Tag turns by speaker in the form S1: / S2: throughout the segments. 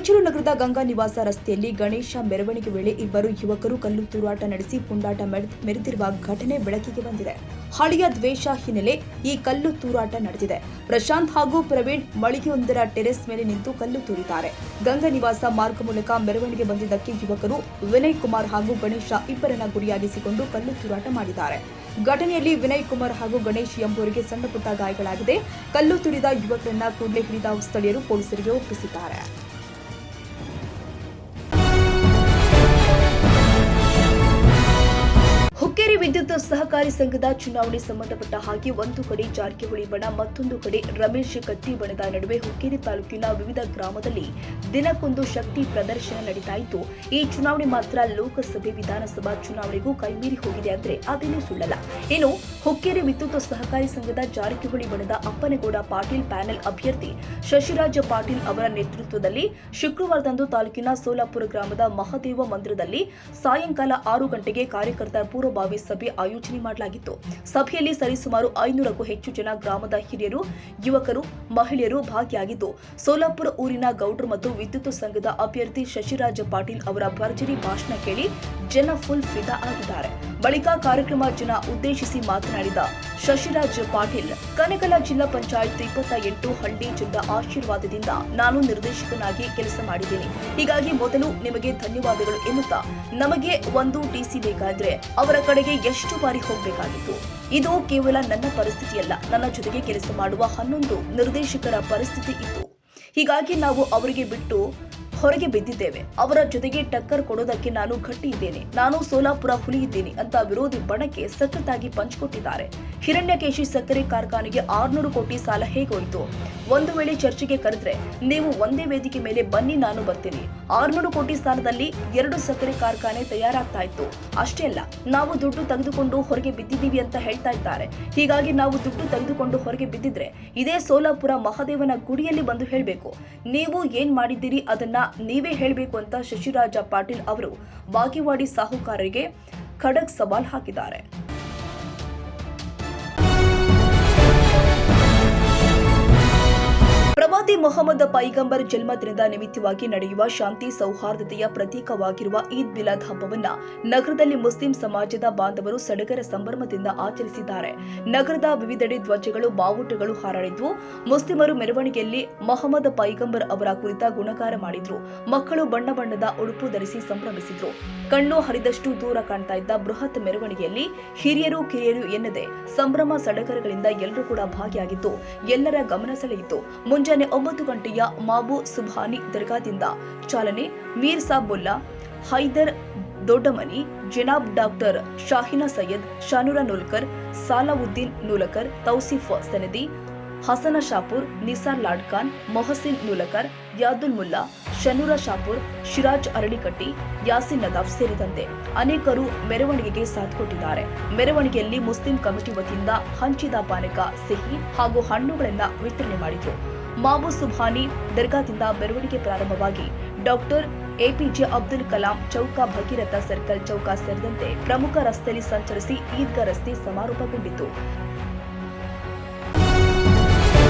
S1: ರಾಯಚೂರು ನಗರದ ಗಂಗಾ ನಿವಾಸ ರಸ್ತೆಯಲ್ಲಿ ಗಣೇಶ ಮೆರವಣಿಗೆ ವೇಳೆ ಇಬ್ಬರು ಯುವಕರು ಕಲ್ಲು ತೂರಾಟ ನಡೆಸಿ ಪುಂಡಾಟ ಮೆರೆದಿರುವ ಘಟನೆ ಬೆಳಕಿಗೆ ಬಂದಿದೆ. ಹಳೆಯ ದ್ವೇಷ ಹಿನ್ನೆಲೆ ಈ ಕಲ್ಲು ತೂರಾಟ ನಡೆದಿದೆ. ಪ್ರಶಾಂತ್ ಹಾಗೂ ಪ್ರವೀಣ್ ಮಳಿಗೆಯೊಂದರ ಟೆರೆಸ್ ಮೇಲೆ ನಿಂತು ಕಲ್ಲು ತೂರಿದ್ದಾರೆ. ಗಂಗಾ ನಿವಾಸ ಮಾರ್ಗ ಮೂಲಕ ಮೆರವಣಿಗೆ ಬಂದಿದ್ದಕ್ಕೆ ಯುವಕರು ವಿನಯ್ ಕುಮಾರ್ ಹಾಗೂ ಗಣೇಶ ಇಬ್ಬರನ್ನ ಗುರಿಯಾಗಿಸಿಕೊಂಡು ಕಲ್ಲು ತೂರಾಟ ಮಾಡಿದ್ದಾರೆ. ಘಟನೆಯಲ್ಲಿ ವಿನಯ್ ಕುಮಾರ್ ಹಾಗೂ ಗಣೇಶ್ ಎಂಬುವರಿಗೆ ಸಣ್ಣ ಪುಟ್ಟ ಗಾಯಗಳಾಗಿದೆ. ಕಲ್ಲು ತುರಿದ ಯುವಕರನ್ನ ಕೂಡಲೇ ಹಿಡಿದ ಸ್ಥಳೀಯರು ಪೊಲೀಸರಿಗೆ ಒಪ್ಪಿಸಿದ್ದಾರೆ. ಹುಕ್ಕೇರಿ ವಿದ್ಯುತ್ ಸಹಕಾರಿ ಸಂಘದ ಚುನಾವಣೆ ಸಂಬಂಧಪಟ್ಟ ಹಾಗೆ ಒಂದು ಕಡೆ ಜಾರಕಿಹೊಳಿ ಬಣ, ಮತ್ತೊಂದು ಕಡೆ ರಮೇಶ್ ಕತ್ತಿ ಬಣದ ನಡುವೆ ಹುಕ್ಕೇರಿ ತಾಲೂಕಿನ ವಿವಿಧ ಗ್ರಾಮದಲ್ಲಿ ದಿನಕ್ಕೊಂದು ಶಕ್ತಿ ಪ್ರದರ್ಶನ ನಡೀತಾ ಇತ್ತು. ಈ ಚುನಾವಣೆ ಮಾತ್ರ ಲೋಕಸಭೆ, ವಿಧಾನಸಭಾ ಚುನಾವಣೆಗೂ ಕೈಮೀರಿ ಹೋಗಿದೆ ಅಂದ್ರೆ ಅದೇನೂ ಸುಳ್ಳಲ್ಲ. ಇನ್ನು ಹುಕ್ಕೇರಿ ವಿದ್ಯುತ್ ಸಹಕಾರಿ ಸಂಘದ ಜಾರಕಿಹೊಳಿ ಬಣದ ಅಪ್ಪನಗೌಡ ಪಾಟೀಲ್ ಪ್ಯಾನೆಲ್ ಅಭ್ಯರ್ಥಿ ಶಶಿರಾಜ ಪಾಟೀಲ್ ಅವರ ನೇತೃತ್ವದಲ್ಲಿ ಶುಕ್ರವಾರದಂದು ತಾಲೂಕಿನ ಸೋಲಾಪುರ ಗ್ರಾಮದ ಮಹಾದೇವ ಮಂದಿರದಲ್ಲಿ ಸಾಯಂಕಾಲ 6 ಗಂಟೆಗೆ ಕಾರ್ಯಕರ್ತರ ಪೂರ್ವಭಾವಿ ಸಭೆ ಆಯೋಜನೆ ಮಾಡಲಾಗಿತ್ತು. ಸಭೆಯಲ್ಲಿ ಸರಿಸುಮಾರು 500ಕ್ಕೂ ಹೆಚ್ಚು ಜನ ಗ್ರಾಮದ ಹಿರಿಯರು, ಯುವಕರು, ಮಹಿಳೆಯರು ಭಾಗಿಯಾಗಿದ್ದು, ಸೋಲಾಪುರ ಊರಿನ ಗೌಡ್ರು ಮತ್ತು ವಿದ್ಯುತ್ ಸಂಘದ ಅಭ್ಯರ್ಥಿ ಶಶಿರಾಜ ಪಾಟೀಲ್ ಅವರ ಭರ್ಜರಿ ಭಾಷಣ ಕೇಳಿ ಜನ ಫುಲ್ ಫಿದಾ ಆಗಿದ್ದಾರೆ. ಬಳಿಕ ಕಾರ್ಯಕ್ರಮ ಜನ ಉದ್ದೇಶಿಸಿ ಮಾತನಾಡಿದ ಶಶಿರಾಜ್ ಪಾಟೀಲ್, ಕನಕಲ ಜಿಲ್ಲಾ ಪಂಚಾಯತ್ 28 ಹಳ್ಳಿ ಜನರ ಆಶೀರ್ವಾದದಿಂದ ನಾನು ನಿರ್ದೇಶಕನಾಗಿ ಕೆಲಸ ಮಾಡಿದ್ದೇನೆ. ಹೀಗಾಗಿ ಮೊದಲು ನಿಮಗೆ ಧನ್ಯವಾದಗಳು ಎನ್ನುತ್ತಾ, ನಮಗೆ ಒಂದು ಟಿಸಿ ಬೇಕಾದ್ರೆ ಅವರ ಕಡೆಗೆ ಎಷ್ಟು ಬಾರಿ ಹೋಗಬೇಕಾಗಿತ್ತು. ಇದು ಕೇವಲ ನನ್ನ ಪರಿಸ್ಥಿತಿಯಲ್ಲ, ನನ್ನ ಜೊತೆಗೆ ಕೆಲಸ ಮಾಡುವ 11 ನಿರ್ದೇಶಕರ ಪರಿಸ್ಥಿತಿ ಇತ್ತು. ಹೀಗಾಗಿ ನಾವು ಅವರಿಗೆ ಬಿಟ್ಟು ಹೊರಗೆ ಬಿದ್ದಿದ್ದೇವೆ. ಅವರ ಜೊತೆಗೆ ಟಕ್ಕರ್ ಕೊಡೋದಕ್ಕೆ ನಾನು ಗಟ್ಟಿ ಇದ್ದೇನೆ, ನಾನು ಸೋಲಾಪುರ ಹುಲಿ ಇದ್ದೀನಿ ಅಂತ ವಿರೋಧಿ ಬಣಕ್ಕೆ ಸಖತ್ತಾಗಿ ಪಂಚ್ ಕೊಟ್ಟಿದ್ದಾರೆ. ಹಿರಣ್ಯಕೇಶಿ ಸಕ್ಕರೆ ಕಾರ್ಖಾನೆಗೆ 600 ಕೋಟಿ ಸಾಲ ಹೇಗೋಯ್ತು? ಒಂದು ವೇಳೆ ಚರ್ಚೆಗೆ ಕರೆದ್ರೆ ನೀವು ಒಂದೇ ವೇದಿಕೆ ಮೇಲೆ ಬನ್ನಿ, ನಾನು ಬರ್ತೀನಿ. 600 ಕೋಟಿ ಸ್ಥಾನದಲ್ಲಿ 2 ಸಕ್ಕರೆ ಕಾರ್ಖಾನೆ ತಯಾರಾಗ್ತಾ ಇತ್ತು. ಅಷ್ಟೇ ಅಲ್ಲ, ನಾವು ದುಡ್ಡು ತೆಗೆದುಕೊಂಡು ಹೊರಗೆ ಬಿದ್ದಿದ್ದೀವಿ ಅಂತ ಹೇಳ್ತಾ ಇದ್ದಾರೆ. ಹೀಗಾಗಿ ನಾವು ದುಡ್ಡು ತೆಗೆದುಕೊಂಡು ಹೊರಗೆ ಬಿದ್ದಿದ್ರೆ ಇದೇ ಸೋಲಾಪುರ ಮಹಾದೇವನ ಗುಡಿಯಲ್ಲಿ ಬಂದು ಹೇಳಬೇಕು, ನೀವು ಏನ್ ಮಾಡಿದ್ದೀರಿ ಅದನ್ನ ನೀವೇ ಹೇಳಬೇಕು ಅಂತ ಶಶಿರಾಜ ಪಾಟೀಲ್ ಅವರು ಬಾಗೇವಾಡಿ ಸಾಹುಕಾರರಿಗೆ ಖಡಕ್ ಸವಾಲ್ ಹಾಕಿದ್ದಾರೆ. ಪ್ರವಾದಿ ಮೊಹಮ್ಮದ್ ಪೈಗಂಬರ್ ಜನ್ಮದಿನದ ನಿಮಿತ್ತವಾಗಿ ನಡೆಯುವ ಶಾಂತಿ ಸೌಹಾರ್ದತೆಯ ಪ್ರತೀಕವಾಗಿರುವ ಈದ್ ಮಿಲಾದ್ ಹಬ್ಬವನ್ನ ನಗರದಲ್ಲಿ ಮುಸ್ಲಿಂ ಸಮಾಜದ ಬಾಂಧವರು ಸಡಗರ ಸಂಭ್ರಮದಿಂದ ಆಚರಿಸಿದ್ದಾರೆ. ನಗರದ ವಿವಿಧೆಡೆ ಧ್ವಜಗಳು, ಬಾವುಟಗಳು ಹಾರಾಡಿದ್ವು. ಮುಸ್ಲಿಮರು ಮೆರವಣಿಗೆಯಲ್ಲಿ ಮೊಹಮ್ಮದ್ ಪೈಗಂಬರ್ ಅವರ ಕುರಿತ ಗುಣಗಾರ ಮಾಡಿದ್ರು. ಮಕ್ಕಳು ಬಣ್ಣ ಬಣ್ಣದ ಉಡುಪು ಧರಿಸಿ ಸಂಭ್ರಮಿಸಿದ್ರು. ಕಣ್ಣು ಹರಿದಷ್ಟು ದೂರ ಕಾಣ್ತಾ ಇದ್ದ ಬೃಹತ್ ಮೆರವಣಿಗೆಯಲ್ಲಿ ಹಿರಿಯರು ಕಿರಿಯರು ಎನ್ನದೆ ಸಂಭ್ರಮ ಸಡಗರಗಳಿಂದ ಎಲ್ಲರೂ ಕೂಡ ಭಾಗಿಯಾಗಿದ್ದು ಎಲ್ಲರ ಗಮನ ಸೆಳೆಯಿತು. ಮುಂಜಾನೆ 9 ಗಂಟೆಯ ಮಾಬು ಸುಭಾನಿ ದರ್ಗಾದಿಂದ ಚಾಲನೆ. ಮೀರ್ ಸಾಬುಲ್ಲಾ, ಹೈದರ್ ದೊಡ್ಡಮನಿ, ಜನಾಬ್ ಡಾಕ್ಟರ್ ಶಾಹಿನಾ ಸೈಯದ್, ಶಾನೂರಾ ನೂಲ್ಕರ್, ಸಾಲಾವುದ್ದೀನ್ ನೂಲಕರ್, ತೌಸಿಫ್ ಸನದಿ, ಹಸನ ಶಾಪುರ್, ನಿಸಾರ್ ಲಾಡ್ಖಾನ್, ಮೊಹಸಿನ್ ನೂಲಕರ್, ಯಾದುಲ್ ಮುಲ್ಲಾ, ಶನೂರಾ ಶಾಪುರ್, ಶಿರಾಜ್ ಅರಳಿಕಟ್ಟಿ, ಯಾಸಿನ್ ನದಾಫ್ ಸೇರಿದಂತೆ ಅನೇಕರು ಮೆರವಣಿಗೆಗೆ ಸಾಥ್ ಕೊಟ್ಟಿದ್ದಾರೆ. ಮೆರವಣಿಗೆಯಲ್ಲಿ ಮುಸ್ಲಿಂ ಕಮಿಟಿ ವತಿಯಿಂದ ಹಂಚಿದ ಪಾನಕ, ಸಿಹಿ ಹಾಗೂ ಹಣ್ಣುಗಳನ್ನು ವಿತರಣೆ ಮಾಡಿದ್ರು. ಮಾಬು ಸುಭಾನಿ ದರ್ಗಾದಿಂದ ಮೆರವಣಿಗೆ ಪ್ರಾರಂಭವಾಗಿ ಡಾಕ್ಟರ್ ಎಪಿಜೆ ಅಬ್ದುಲ್ ಕಲಾಂ ಚೌಕ, ಭಗೀರಥ ಸರ್ಕಲ್ ಚೌಕ ಸೇರಿದಂತೆ ಪ್ರಮುಖ ರಸ್ತೆಯಲ್ಲಿ ಸಂಚರಿಸಿ ಈದ್ಗಾ ರಸ್ತೆ ಸಮಾರೋಪಗೊಂಡಿತು.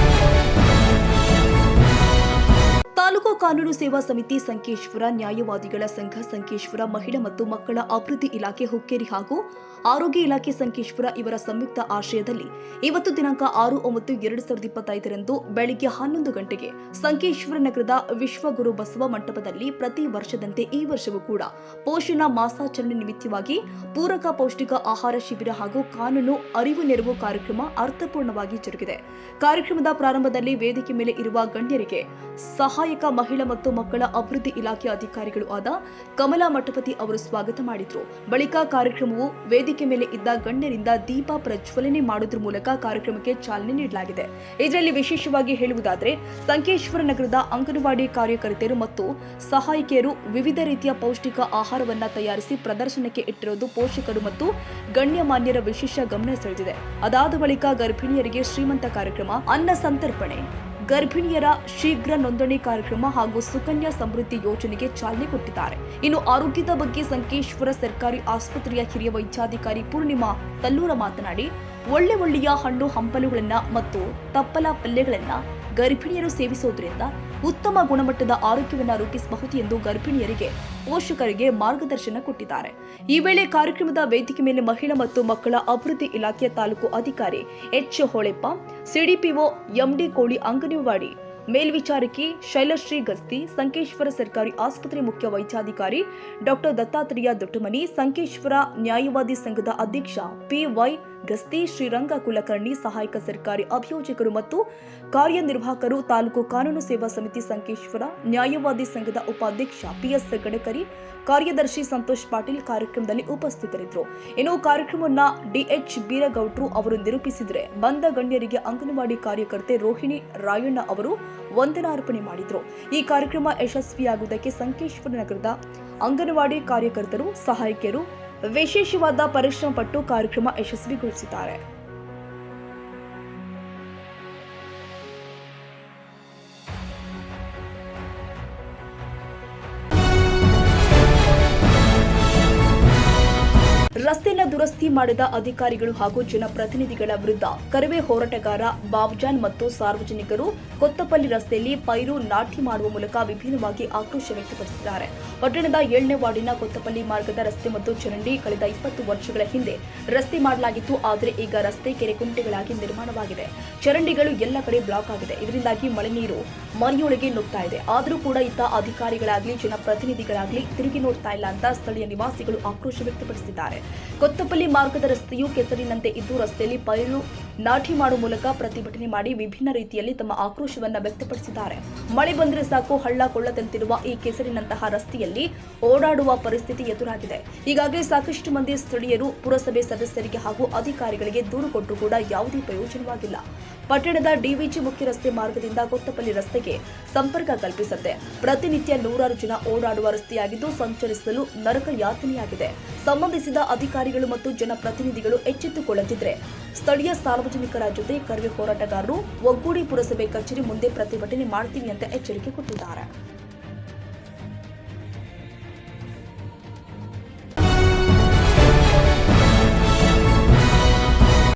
S1: ತಾಲೂಕು ಕಾನೂನು ಸೇವಾ ಸಮಿತಿ ಸಂಕೇಶ್ವರ, ನ್ಯಾಯವಾದಿಗಳ ಸಂಘ ಸಂಕೇಶ್ವರ, ಮಹಿಳಾ ಮತ್ತು ಮಕ್ಕಳ ಅಭಿವೃದ್ಧಿ ಇಲಾಖೆ ಹುಕ್ಕೇರಿ ಹಾಗೂ ಆರೋಗ್ಯ ಇಲಾಖೆ ಸಂಕೇಶ್ವರ ಇವರ ಸಂಯುಕ್ತ ಆಶ್ರಯದಲ್ಲಿ ಇವತ್ತು ದಿನಾಂಕ 6/9/2025 ಬೆಳಿಗ್ಗೆ 11 ಗಂಟೆಗೆ ಸಂಕೇಶ್ವರ ನಗರದ ವಿಶ್ವಗುರು ಬಸವ ಮಂಟಪದಲ್ಲಿ ಪ್ರತಿ ವರ್ಷದಂತೆ ಈ ವರ್ಷವೂ ಕೂಡ ಪೋಷಣ ಮಾಸಾಚರಣೆ ನಿಮಿತ್ತವಾಗಿ ಪೂರಕ ಪೌಷ್ಟಿಕ ಆಹಾರ ಶಿಬಿರ ಹಾಗೂ ಕಾನೂನು ಅರಿವು ನೆರವು ಕಾರ್ಯಕ್ರಮ ಅರ್ಥಪೂರ್ಣವಾಗಿ ಜರುಗಿದೆ. ಕಾರ್ಯಕ್ರಮದ ಪ್ರಾರಂಭದಲ್ಲಿ ವೇದಿಕೆ ಮೇಲೆ ಇರುವ ಗಣ್ಯರಿಗೆ ಸಹಾಯಕ ಮಹಿಳಾ ಮತ್ತು ಮಕ್ಕಳ ಅಭಿವೃದ್ಧಿ ಇಲಾಖೆ ಅಧಿಕಾರಿಗಳು ಆದ ಕಮಲಾ ಮಠಪತಿ ಅವರು ಸ್ವಾಗತ ಮಾಡಿದ್ರು. ಬಳಿಕ ಕಾರ್ಯಕ್ರಮವು ವೇದಿಕೆ ಮೇಲೆ ಇದ್ದ ಗಣ್ಯರಿಂದ ದೀಪ ಪ್ರಜ್ವಲನೆ ಮಾಡುವುದರ ಮೂಲಕ ಕಾರ್ಯಕ್ರಮಕ್ಕೆ ಚಾಲನೆ ನೀಡಲಾಗಿದೆ. ಇದರಲ್ಲಿ ವಿಶೇಷವಾಗಿ ಹೇಳುವುದಾದರೆ ಸಂಕೇಶ್ವರ ನಗರದ ಅಂಗನವಾಡಿ ಕಾರ್ಯಕರ್ತೆಯರು ಮತ್ತು ಸಹಾಯಕಿಯರು ವಿವಿಧ ರೀತಿಯ ಪೌಷ್ಟಿಕ ಆಹಾರವನ್ನ ತಯಾರಿಸಿ ಪ್ರದರ್ಶನಕ್ಕೆ ಇಟ್ಟಿರುವುದು ಪೋಷಕರು ಮತ್ತು ಗಣ್ಯಮಾನ್ಯರ ವಿಶೇಷ ಗಮನ ಸೆಳೆದಿದೆ. ಅದಾದ ಬಳಿಕ ಗರ್ಭಿಣಿಯರಿಗೆ ಶ್ರೀಮಂತ ಕಾರ್ಯಕ್ರಮ, ಅನ್ನ ಸಂತರ್ಪಣೆ, ಗರ್ಭಿಣಿಯರ ಶೀಘ್ರ ನೋಂದಣಿ ಕಾರ್ಯಕ್ರಮ ಹಾಗೂ ಸುಕನ್ಯಾ ಸಮೃದ್ಧಿ ಯೋಜನೆಗೆ ಚಾಲನೆ ಕೊಟ್ಟಿದ್ದಾರೆ. ಇನ್ನು ಆರೋಗ್ಯದ ಬಗ್ಗೆ ಸಂಕೇಶ್ವರ ಸರ್ಕಾರಿ ಆಸ್ಪತ್ರೆಯ ಹಿರಿಯ ವೈದ್ಯಾಧಿಕಾರಿ ಪೂರ್ಣಿಮಾ ತಲ್ಲೂರ ಮಾತನಾಡಿ, ಒಳ್ಳೆಯ ಹಣ್ಣು ಹಂಪಲುಗಳನ್ನ ಮತ್ತು ತಪ್ಪಲ ಪಲ್ಯಗಳನ್ನ ಗರ್ಭಿಣಿಯರು ಸೇವಿಸೋದ್ರಿಂದ ಉತ್ತಮ ಗುಣಮಟ್ಟದ ಆರೋಗ್ಯವನ್ನು ರೂಪಿಸಬಹುದು ಎಂದು ಗರ್ಭಿಣಿಯರಿಗೆ ಪೋಷಕರಿಗೆ ಮಾರ್ಗದರ್ಶನ ಕೊಟ್ಟಿದ್ದಾರೆ. ಈ ವೇಳೆ ಕಾರ್ಯಕ್ರಮದ ವೇದಿಕೆ ಮೇಲೆ ಮಹಿಳಾ ಮತ್ತು ಮಕ್ಕಳ ಅಭಿವೃದ್ಧಿ ಇಲಾಖೆಯ ತಾಲೂಕು ಅಧಿಕಾರಿ ಎಚ್ ಹೊಳೆಪ್ಪ, ಸಿಡಿಪಿಒ ಎಂಡಿ ಕೋಳಿ, ಅಂಗನವಾಡಿ ಮೇಲ್ವಿಚಾರಕಿ ಶೈಲಶ್ರೀ ಗಸ್ತಿ, ಸಂಕೇಶ್ವರ ಸರ್ಕಾರಿ ಆಸ್ಪತ್ರೆ ಮುಖ್ಯ ವೈದ್ಯಾಧಿಕಾರಿ ಡಾಕ್ಟರ್ ದತ್ತಾತ್ರೇಯ ದೊಡ್ಡಮನಿ, ಸಂಕೇಶ್ವರ ನ್ಯಾಯವಾದಿ ಸಂಘದ ಅಧ್ಯಕ್ಷ ಪಿವೈ ಗಸ್ತಿ, ಶ್ರೀರಂಗ ಕುಲಕರ್ಣಿ, ಸಹಾಯಕ ಸರ್ಕಾರಿ ಅಭಿಯೋಜಕರು ಮತ್ತು ಕಾರ್ಯನಿರ್ವಾಹಕರು, ತಾಲೂಕು ಕಾನೂನು ಸೇವಾ ಸಮಿತಿ ಸಂಕೇಶ್ವರ ನ್ಯಾಯವಾದಿ ಸಂಘದ ಉಪಾಧ್ಯಕ್ಷ ಪಿಎಸ್ ಗಡಕರಿ, ಕಾರ್ಯದರ್ಶಿ ಸಂತೋಷ್ ಪಾಟೀಲ್ ಕಾರ್ಯಕ್ರಮದಲ್ಲಿ ಉಪಸ್ಥಿತರಿದ್ದರು. ಇನ್ನು ಕಾರ್ಯಕ್ರಮವನ್ನು ಡಿಎಚ್ ಬೀರಗೌಡ್ರು ಅವರು ನಿರೂಪಿಸಿದರೆ, ಬಂದ ಗಣ್ಯರಿಗೆ ಅಂಗನವಾಡಿ ಕಾರ್ಯಕರ್ತೆ ರೋಹಿಣಿ ರಾಯಣ್ಣ ಅವರು ವಂದನಾರ್ಪಣೆ ಮಾಡಿದರು. ಈ ಕಾರ್ಯಕ್ರಮ ಯಶಸ್ವಿಯಾಗುವುದಕ್ಕೆ ಸಂಕೇಶ್ವರ ನಗರದ ಅಂಗನವಾಡಿ ಕಾರ್ಯಕರ್ತರು, ಸಹಾಯಕಿಯರು ವಿಶೇಷವಾದ ಪರಿಶ್ರಮ ಪಟ್ಟು ಕಾರ್ಯಕ್ರಮ ಯಶಸ್ವಿಗೊಳಿಸಿದ್ದಾರೆ. ರಸ್ತೆಯನ್ನು ದುರಸ್ತಿ ಮಾಡಿದ ಅಧಿಕಾರಿಗಳು ಹಾಗೂ ಜನಪ್ರತಿನಿಧಿಗಳ ವಿರುದ್ಧ ಕರವೇ ಹೋರಾಟಗಾರ ಬಾಬ್ಜಾನ್ ಮತ್ತು ಸಾರ್ವಜನಿಕರು ಕೊತ್ತಪಲ್ಲಿ ರಸ್ತೆಯಲ್ಲಿ ಪೈರು ನಾಟಿ ಮಾಡುವ ಮೂಲಕ ವಿಭಿನ್ನವಾಗಿ ಆಕ್ರೋಶ ವ್ಯಕ್ತಪಡಿಸಿದ್ದಾರೆ. ಪಟ್ಟಣದ 7ನೇ ವಾರ್ಡಿನ ಕೊತ್ತಪಲ್ಲಿ ಮಾರ್ಗದ ರಸ್ತೆ ಮತ್ತು ಚರಂಡಿ ಕಳೆದ 20 ವರ್ಷಗಳ ಹಿಂದೆ ರಸ್ತೆ ಮಾಡಲಾಗಿತ್ತು. ಆದರೆ ಈಗ ರಸ್ತೆ ಕೆರೆ ಕುಂಟೆಗಳಾಗಿ ನಿರ್ಮಾಣವಾಗಿದೆ. ಚರಂಡಿಗಳು ಎಲ್ಲ ಕಡೆ ಬ್ಲಾಕ್ ಆಗಿದೆ. ಇದರಿಂದಾಗಿ ಮಳೆ ನೀರು ಮನೆಯೊಳಗೆ ನುಗ್ತಾ ಇದೆ. ಆದರೂ ಕೂಡ ಇತ್ತ ಅಧಿಕಾರಿಗಳಾಗ್ಲಿ ಜನಪ್ರತಿನಿಧಿಗಳಾಗ್ಲಿ ತಿರುಗಿ ನೋಡ್ತಾ ಇಲ್ಲ ಅಂತ ಸ್ಥಳೀಯ ನಿವಾಸಿಗಳು ಆಕ್ರೋಶ ವ್ಯಕ್ತಪಡಿಸಿದ್ದಾರೆ. ಕೊತ್ತಪಲ್ಲಿ ಮಾರ್ಗದ ರಸ್ತೆಯು ಕೆಸರಿನಂತೆ ಇದ್ದು ರಸ್ತೆಯಲ್ಲಿ ಪೈರು ನಾಟಿ ಮಾಡುವ ಮೂಲಕ ಪ್ರತಿಭಟನೆ ಮಾಡಿ ವಿಭಿನ್ನ ರೀತಿಯಲ್ಲಿ ತಮ್ಮ ಆಕ್ರೋಶವನ್ನ ವ್ಯಕ್ತಪಡಿಸಿದ್ದಾರೆ. ಮಳೆ ಬಂದರೆ ಸಾಕು ಹಳ್ಳ ಕೊಳ್ಳದಂತಿರುವ ಈ ಕೆಸರಿನಂತಹ ರಸ್ತೆಯಲ್ಲಿ ಓಡಾಡುವ ಪರಿಸ್ಥಿತಿ ಎದುರಾಗಿದೆ. ಈಗಾಗಲೇ ಸಾಕಷ್ಟು ಮಂದಿ ಸ್ಥಳೀಯರು ಪುರಸಭೆ ಸದಸ್ಯರಿಗೆ ಹಾಗೂ ಅಧಿಕಾರಿಗಳಿಗೆ ದೂರು ಕೊಟ್ಟರೂ ಕೂಡ ಯಾವುದೇ ಪ್ರಯೋಜನವಾಗಿಲ್ಲ. ಪಟ್ಟಣದ ಡಿವಿಜಿ ಮುಖ್ಯ ರಸ್ತೆ ಮಾರ್ಗದಿಂದ ಕೊತ್ತಪಲ್ಲಿ ರಸ್ತೆಗೆ ಸಂಪರ್ಕ ಕಲ್ಪಿಸುತ್ತೆ. ಪ್ರತಿನಿತ್ಯ ನೂರಾರು ಜನ ಓಡಾಡುವ ರಸ್ತೆಯಾಗಿದ್ದು ಸಂಚರಿಸಲು ನರಕ ಯಾತನೆಯಾಗಿದೆ. ಸಂಬಂಧಿಸಿದ ಅಧಿಕಾರಿಗಳು ಮತ್ತು ಜನಪ್ರತಿನಿಧಿಗಳು ಎಚ್ಚೆತ್ತುಕೊಳ್ಳದಿದ್ದರೆ ಸ್ಥಳೀಯ ಸಾರ್ವಜನಿಕರ ಜೊತೆ ಕರವೇ ಹೋರಾಟಗಾರರು ಒಗ್ಗೂಡಿ ಪುರಸಭೆ ಕಚೇರಿ ಮುಂದೆ ಪ್ರತಿಭಟನೆ ಮಾಡ್ತೀವಿ ಅಂತ ಎಚ್ಚರಿಕೆ ಕೊಟ್ಟಿದ್ದಾರೆ.